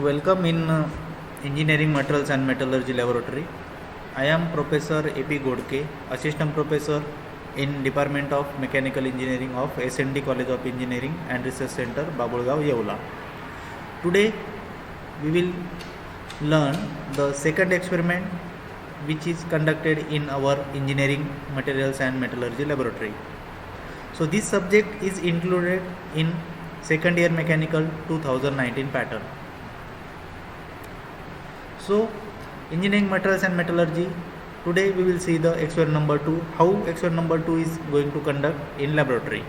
Welcome in Engineering Materials and Metallurgy Laboratory. I am Professor A.P. Godke, Assistant Professor in Department of Mechanical Engineering of S&D College of Engineering and Research Center, Babulgaon, Yeola. Today we will learn the second experiment which is conducted in our Engineering Materials and Metallurgy Laboratory. So this subject is included in second year mechanical 2019 pattern. So engineering materials and metallurgy, today we will see the experiment number 2, how experiment number 2 is going to conduct in laboratory.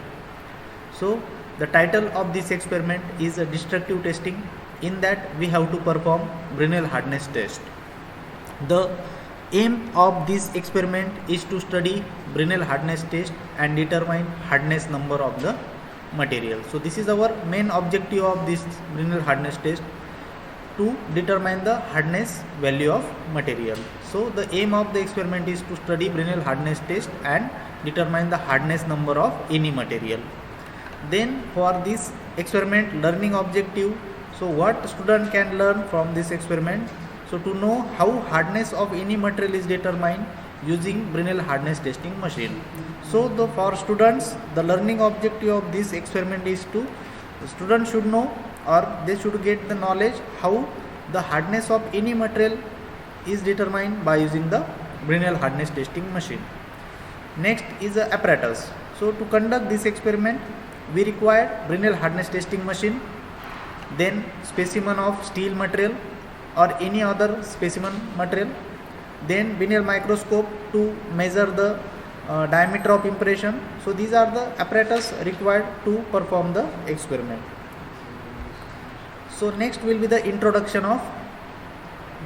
So the title of this experiment is a destructive testing. In that we have to perform Brinell hardness test. The aim of this experiment is to study Brinell hardness test and determine hardness number of the material. So this is our main objective of this Brinell hardness test, to determine the hardness value of material. So the aim of the experiment is to study Brinell hardness test and determine the hardness number of any material. Then for this experiment learning objective, so what student can learn from this experiment? So to know how hardness of any material is determined using Brinell hardness testing machine. So for students, the learning objective of this experiment is to, the student should know, or they should get the knowledge how the hardness of any material is determined by using the Brinell hardness testing machine. Next is the apparatus. So to conduct this experiment, we require Brinell hardness testing machine, then specimen of steel material or any other specimen material, then Brinell microscope to measure the diameter of impression. So these are the apparatus required to perform the experiment. So next will be the introduction of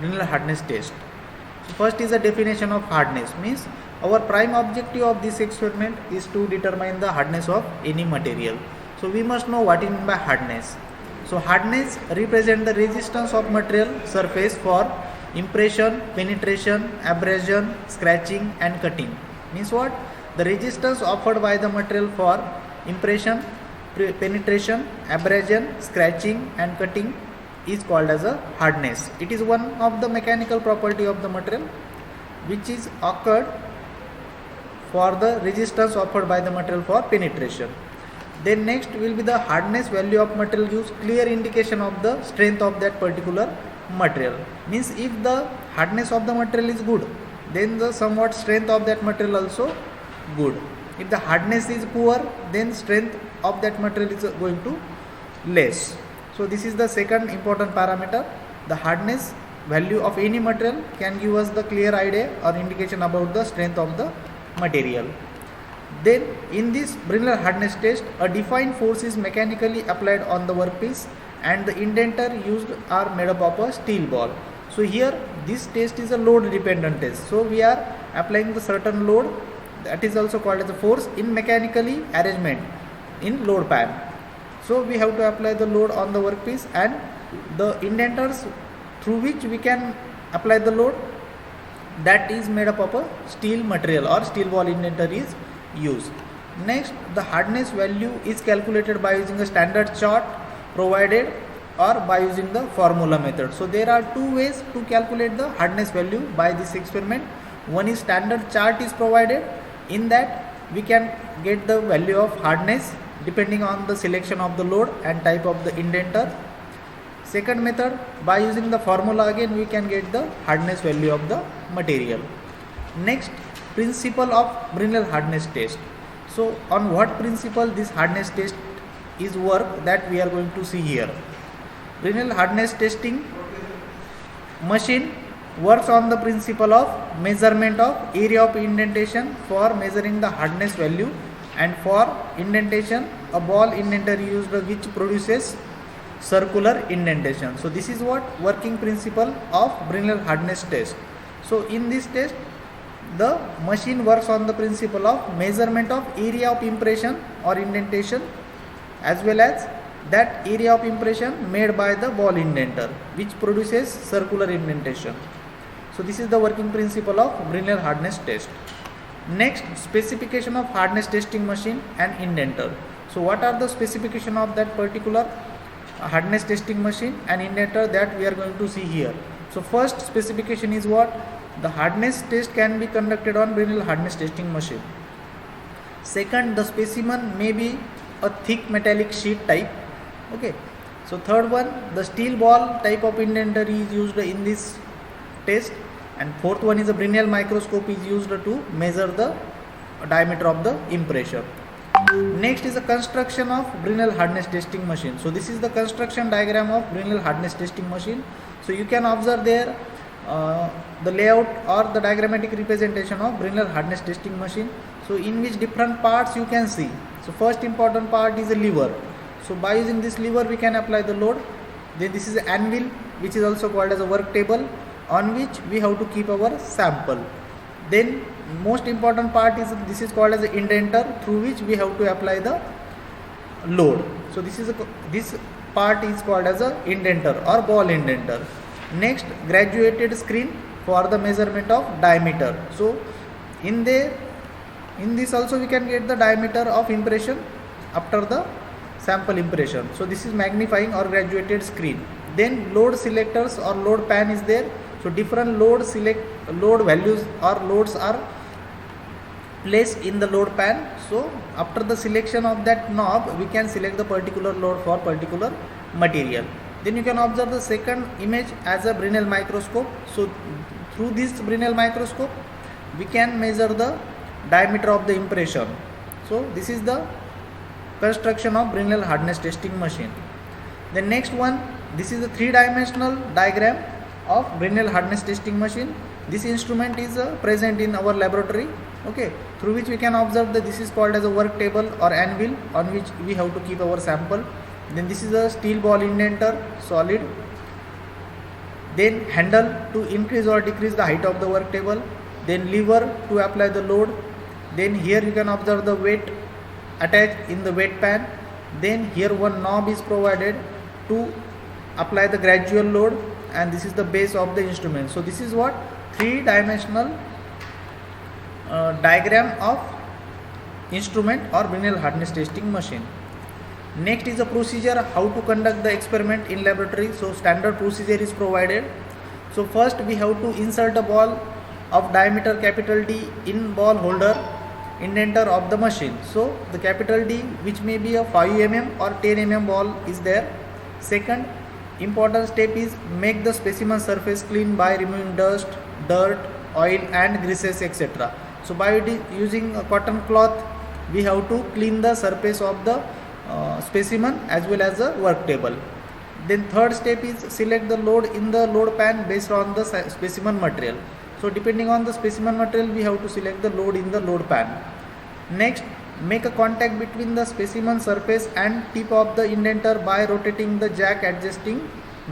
Brinell hardness test. So first is the definition of hardness, means our prime objective of this experiment is to determine the hardness of any material. So we must know what is meant by hardness. So hardness represents the resistance of material surface for impression, penetration, abrasion, scratching and cutting. Means what? The resistance offered by the material for impression, penetration, abrasion, scratching and cutting is called as a hardness. It is one of the mechanical property of the material which is occurred for the resistance offered by the material for penetration. Then next will be the hardness value of material, gives clear indication of the strength of that particular material. Means if the hardness of the material is good, then the somewhat strength of that material also good. If the hardness is poor, then strength of that material is going to less. So this is the second important parameter. The hardness value of any material can give us the clear idea or indication about the strength of the material. Then in this Brinell hardness test, a defined force is mechanically applied on the workpiece and the indenter used are made up of a steel ball. So here this test is a load dependent test. So we are applying the certain load, that is also called as a force in mechanically arrangement in load pan. So we have to apply the load on the workpiece and the indenters through which we can apply the load, that is made up of a steel material or steel ball indenter is used. Next, the hardness value is calculated by using a standard chart provided or by using the formula method. So there are two ways to calculate the hardness value by this experiment. One is standard chart is provided. In that we can get the value of hardness depending on the selection of the load and type of the indenter. Second method, by using the formula again we can get the hardness value of the material. Next, principle of Brinell hardness test. So on what principle this hardness test is work, that we are going to see here. Brinell hardness testing machine works on the principle of measurement of area of indentation for measuring the hardness value, and for indentation a ball indenter used which produces circular indentation. So this is what working principle of Brinell hardness test. So in this test the machine works on the principle of measurement of area of impression or indentation as well as that area of impression made by the ball indenter which produces circular indentation. So this is the working principle of Brinell hardness test. Next, specification of hardness testing machine and indenter. So what are the specification of that particular hardness testing machine and indenter that we are going to see here. So first specification is what? The hardness test can be conducted on Brinell hardness testing machine. Second, the specimen may be a thick metallic sheet type. Okay. So third one, the steel ball type of indenter is used in this test, and fourth one is a Brinell microscope is used to measure the diameter of the impression. Next is the construction of Brinell hardness testing machine. So this is the construction diagram of Brinell hardness testing machine. So you can observe there the layout or the diagrammatic representation of Brinell hardness testing machine. So in which different parts you can see. So first important part is a lever. So by using this lever we can apply the load. Then this is an anvil, which is also called as a work table, on which we have to keep our sample. Then most important part is this is called as an indenter, through which we have to apply the load. So this part is called as a indenter or ball indenter. Next, graduated screen for the measurement of diameter. So in this also we can get the diameter of impression after the sample impression. So this is magnifying or graduated screen. Then load selectors or load pan is there. So different load values or loads are placed in the load pan. So after the selection of that knob, we can select the particular load for particular material. Then you can observe the second image as a Brinell microscope. So through this Brinell microscope, we can measure the diameter of the impression. So this is the construction of Brinell hardness testing machine. The next one, this is the three-dimensional diagram of Brinell hardness testing machine. This instrument is present in our laboratory, okay, through which we can observe that this is called as a work table or anvil, on which we have to keep our sample. Then this is a steel ball indenter, solid. Then handle to increase or decrease the height of the work table. Then lever to apply the load. Then here you can observe the weight attached in the weight pan. Then here one knob is provided to apply the gradual load, and this is the base of the instrument. So this is what three-dimensional diagram of instrument or Brinell hardness testing machine. Next is the procedure how to conduct the experiment in laboratory. So standard procedure is provided. So first we have to insert a ball of diameter capital D in ball holder indenter of the machine. So the capital D, which may be a 5 mm or 10 mm ball, is there. Second important step is make the specimen surface clean by removing dust, dirt, oil and greases, etc. So by using a cotton cloth, we have to clean the surface of the specimen as well as the work table. Then third step is select the load in the load pan based on the specimen material. So depending on the specimen material, we have to select the load in the load pan. Next, make a contact between the specimen surface and tip of the indenter by rotating the jack adjusting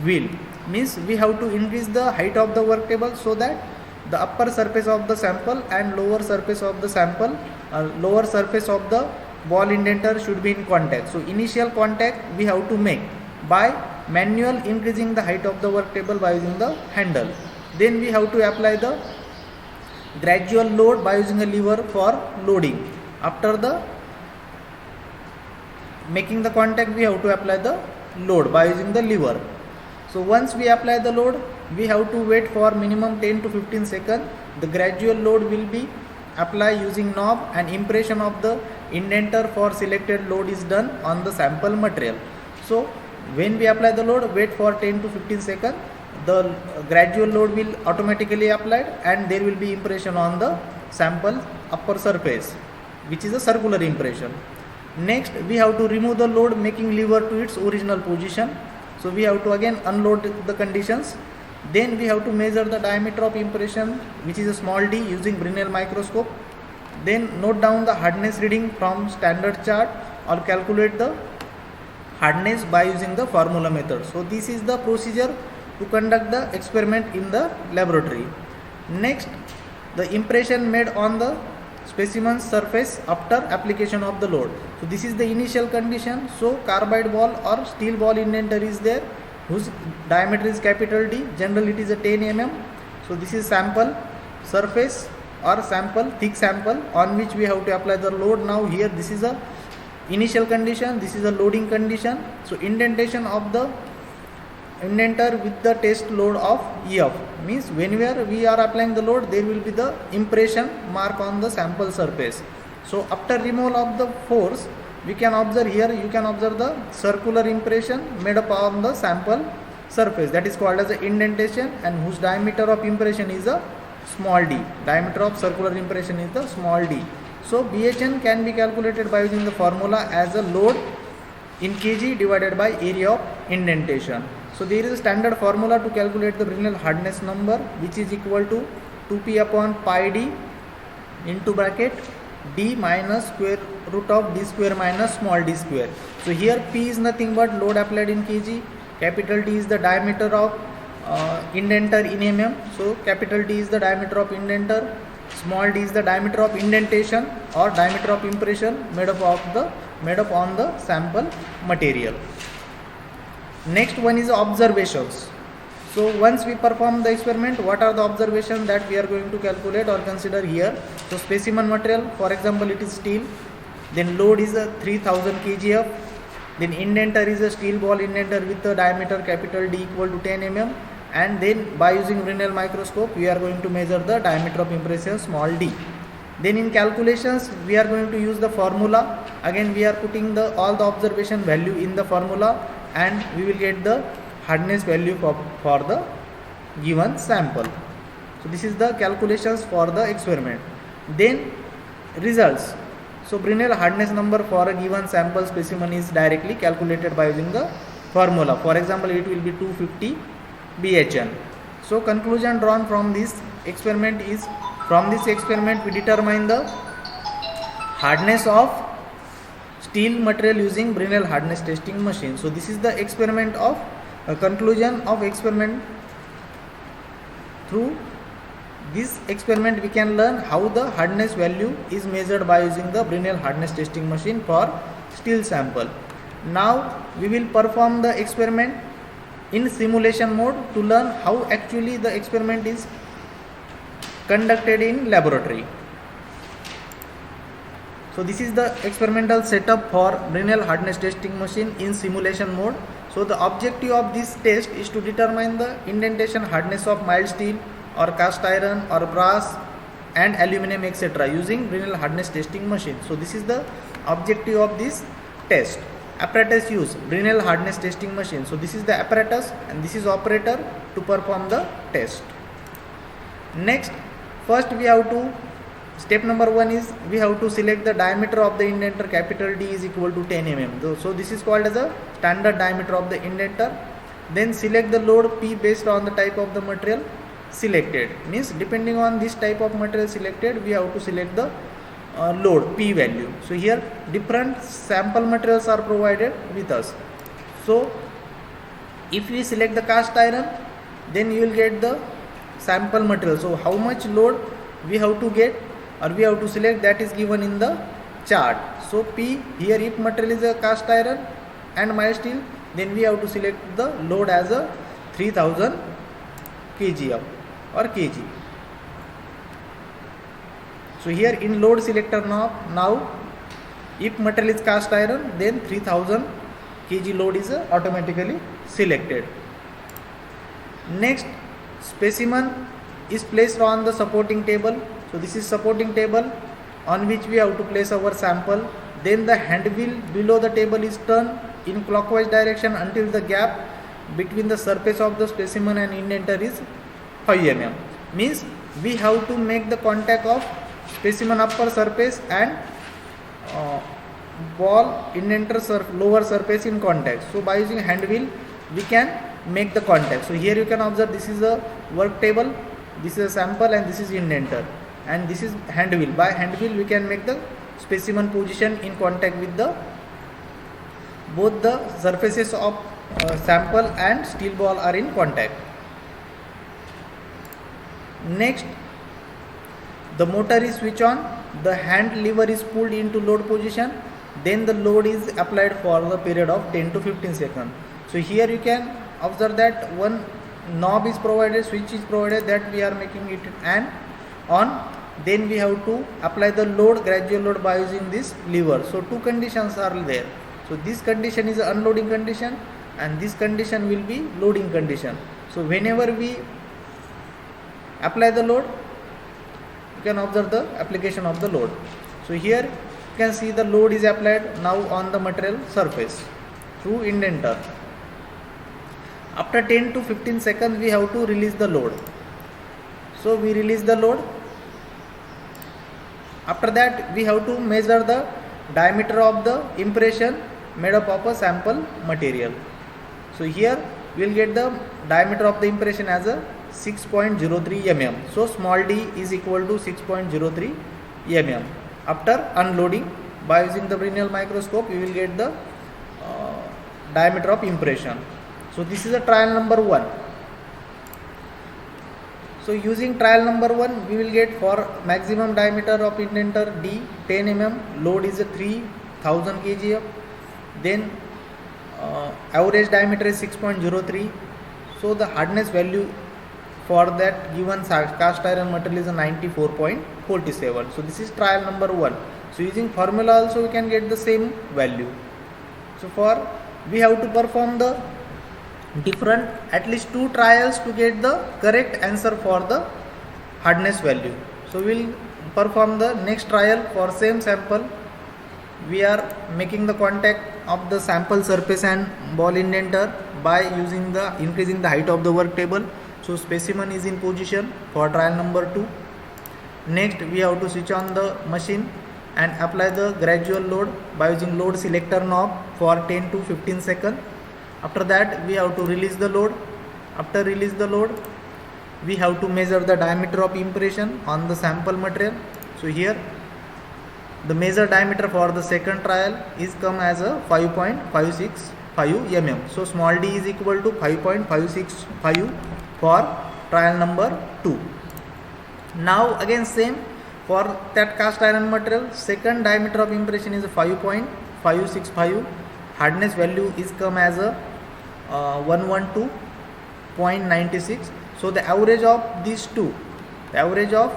wheel. Means we have to increase the height of the work table so that the upper surface of the sample and lower surface of the sample, lower surface of the ball indenter should be in contact. So initial contact we have to make by manual increasing the height of the work table by using the handle. Then we have to apply the gradual load by using a lever for loading. After the making the contact, we have to apply the load by using the lever. So once we apply the load, we have to wait for minimum 10 to 15 seconds. The gradual load will be applied using knob, and impression of the indenter for selected load is done on the sample material. So when we apply the load, wait for 10 to 15 seconds. The gradual load will automatically applied, and there will be impression on the sample upper surface, which is a circular impression. Next, we have to remove the load, making lever to its original position. So we have to again unload the conditions. Then we have to measure the diameter of impression, which is a small d, using Brinell microscope. Then note down the hardness reading from standard chart, or calculate the hardness by using the formula method. So this is the procedure to conduct the experiment in the laboratory. Next, the impression made on the specimen surface after application of the load. So this is the initial condition. So carbide ball or steel ball indenter is there, whose diameter is capital D. Generally it is a 10 mm. So this is sample surface or sample, thick sample, on which we have to apply the load. Now here this is a initial condition, this is a loading condition. So indentation of the indenter with the test load of EF means whenever we are applying the load, there will be the impression mark on the sample surface. So after removal of the force, we can observe here, you can observe the circular impression made up on the sample surface, that is called as a indentation, and whose diameter of impression is a small d. Diameter of circular impression is the small d. So BHN can be calculated by using the formula as a load in kg divided by area of indentation. So there is a standard formula to calculate the Brinell hardness number, which is equal to 2p upon pi d into bracket d minus square root of d square minus small d square. So here p is nothing but load applied in kg, capital T is the diameter of indenter in mm. So capital T is the diameter of indenter, small d is the diameter of indentation or diameter of impression made up on the sample material. Next one is observations. So once we perform the experiment, what are the observations that we are going to calculate or consider here? So specimen material, for example, it is steel, then load is a 3000 kgf, then indenter is a steel ball indenter with a diameter capital D equal to 10 mm, and then by using Brinell microscope we are going to measure the diameter of impression small d. Then in calculations we are going to use the formula. Again we are putting all the observation value in the formula, and we will get the hardness value for the given sample. So this is the calculations for the experiment. Then results. So Brinell hardness number for a given sample specimen is directly calculated by using the formula. For example, it will be 250 BHN. So conclusion drawn from this experiment is, from this experiment we determine the hardness of steel material using Brinell hardness testing machine. So this is the experiment of conclusion of experiment. Through this experiment we can learn how the hardness value is measured by using the Brinell hardness testing machine for steel sample. Now we will perform the experiment in simulation mode to learn how actually the experiment is conducted in laboratory. So this is the experimental setup for Brinell hardness testing machine in simulation mode. So the objective of this test is to determine the indentation hardness of mild steel or cast iron or brass and aluminum etc. using Brinell hardness testing machine. So this is the objective of this test. Apparatus use Brinell hardness testing machine. So this is the apparatus and this is operator to perform the test. Next, first we have to, step number 1 is we have to select the diameter of the indenter, capital D is equal to 10 mm. So this is called as a standard diameter of the indenter. Then select the load P based on the type of the material selected. Means depending on this type of material selected, we have to select the load P value. So here different sample materials are provided with us. So if we select the cast iron, then you will get the sample material. So how much load we have to get or we have to select, that is given in the chart. So P here, if material is a cast iron and mild steel, then we have to select the load as a 3000 kgf or kg. So here in load selector now if material is cast iron, then 3000 kg load is automatically selected. Next, specimen is placed on the supporting table. So this is supporting table on which we have to place our sample. Then the hand wheel below the table is turned in clockwise direction until the gap between the surface of the specimen and indenter is 5 mm. Means we have to make the contact of specimen upper surface and ball indenter lower surface in contact. So by using hand wheel we can make the contact. So here you can observe, this is a work table, this is a sample and this is indenter, and this is hand wheel. By hand wheel we can make the specimen position in contact with the both the surfaces of sample and steel ball are in contact. Next, the motor is switched on, the hand lever is pulled into load position, then the load is applied for the period of 10 to 15 seconds. So here you can observe that one knob is provided, switch is provided, that we are making it and on. Then we have to apply the load, gradual load, by using this lever. So two conditions are there. So this condition is an unloading condition and this condition will be loading condition. So whenever we apply the load, you can observe the application of the load. So here you can see the load is applied now on the material surface through indenter. After 10 to 15 seconds we have to release the load. So we release the load. After that we have to measure the diameter of the impression made up of a sample material. So here we will get the diameter of the impression as a 6.03 mm. So small d is equal to 6.03 mm. After unloading, by using the Brinell microscope, we will get the diameter of impression. So this is a trial number 1. So using trial number 1, we will get for maximum diameter of indenter D 10 mm, load is a 3000 kgf, then average diameter is 6.03. So the hardness value for that given cast iron material is a 94.47. So this is trial number 1. So using formula also we can get the same value. So for we have to perform the different at least 2 trials to get the correct answer for the hardness value. So we will perform the next trial for same sample. We are making the contact of the sample surface and ball indenter by using the increasing the height of the work table. So specimen is in position for trial number 2. Next we have to switch on the machine and apply the gradual load by using load selector knob for 10 to 15 seconds. After that we have to release the load. After release the load, we have to measure the diameter of impression on the sample material. So here the measured diameter for the second trial is come as a 5.565 mm. So small d is equal to 5.565 for trial number 2. Now again same for that cast iron material, second diameter of impression is 5.565. Hardness value is come as a 112.96. So the average of these two, the average of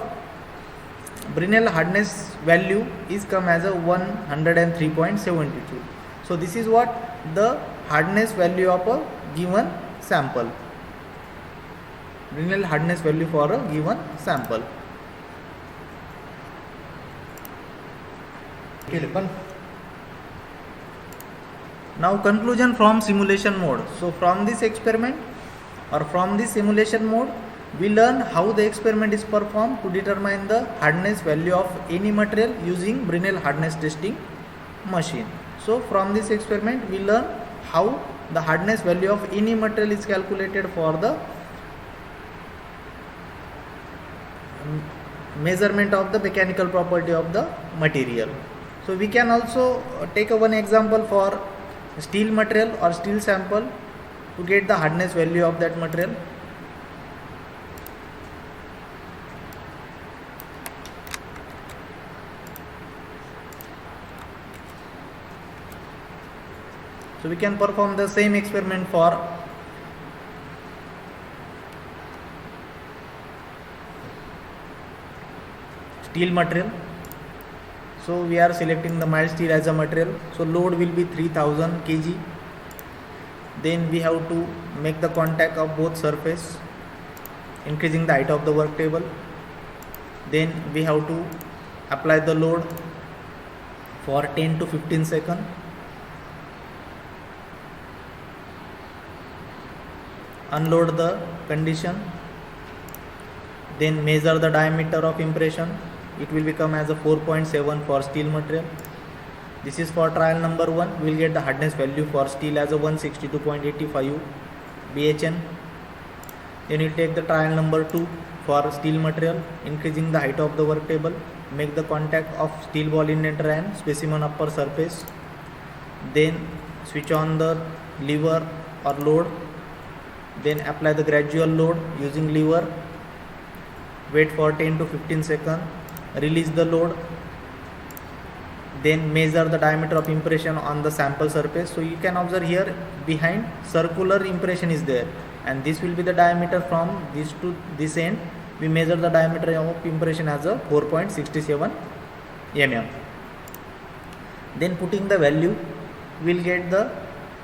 Brinell hardness value is come as a 103.72. So this is what the hardness value of a given sample. Brinell hardness value for a given sample. Now conclusion from simulation mode. So from this experiment or from this simulation mode, we learn how the experiment is performed to determine the hardness value of any material using Brinell hardness testing machine. So from this experiment we learn how the hardness value of any material is calculated for the measurement of the mechanical property of the material. So we can also take one example for steel material or steel sample to get the hardness value of that material. So we can perform the same experiment for steel material. So we are selecting the mild steel as a material. So load will be 3000 kg. Then we have to make the contact of both surface, increasing the height of the work table. Then we have to apply the load for 10 to 15 seconds. Unload the condition. Then measure the diameter of impression. It will become as a 4.7 for steel material. This is for trial number 1. We will get the hardness value for steel as a 162.85 BHN. Then we will take the trial number 2 for steel material, increasing the height of the work table, make the contact of steel ball indenter and specimen upper surface. Then switch on the lever or load. Then apply the gradual load using lever. Wait for 10 to 15 seconds. Release the load. Then measure the diameter of impression on the sample surface. So you can observe here behind circular impression is there, and this will be the diameter from this to this end. we measure the diameter of impression as a 4.67 mm. Then putting the value, we'll get the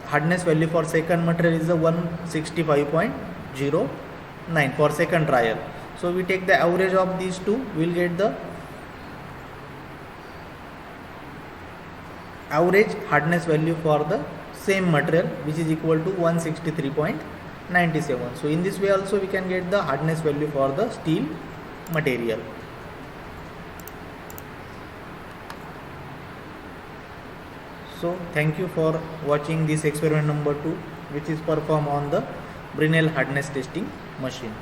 hardness value for second material is the 165.09 for second trial. So we take the average of these two, we'll get the average hardness value for the same material, which is equal to 163.97. So in this way also we can get the hardness value for the steel material. So thank you for watching this experiment number 2, which is performed on the Brinell hardness testing machine.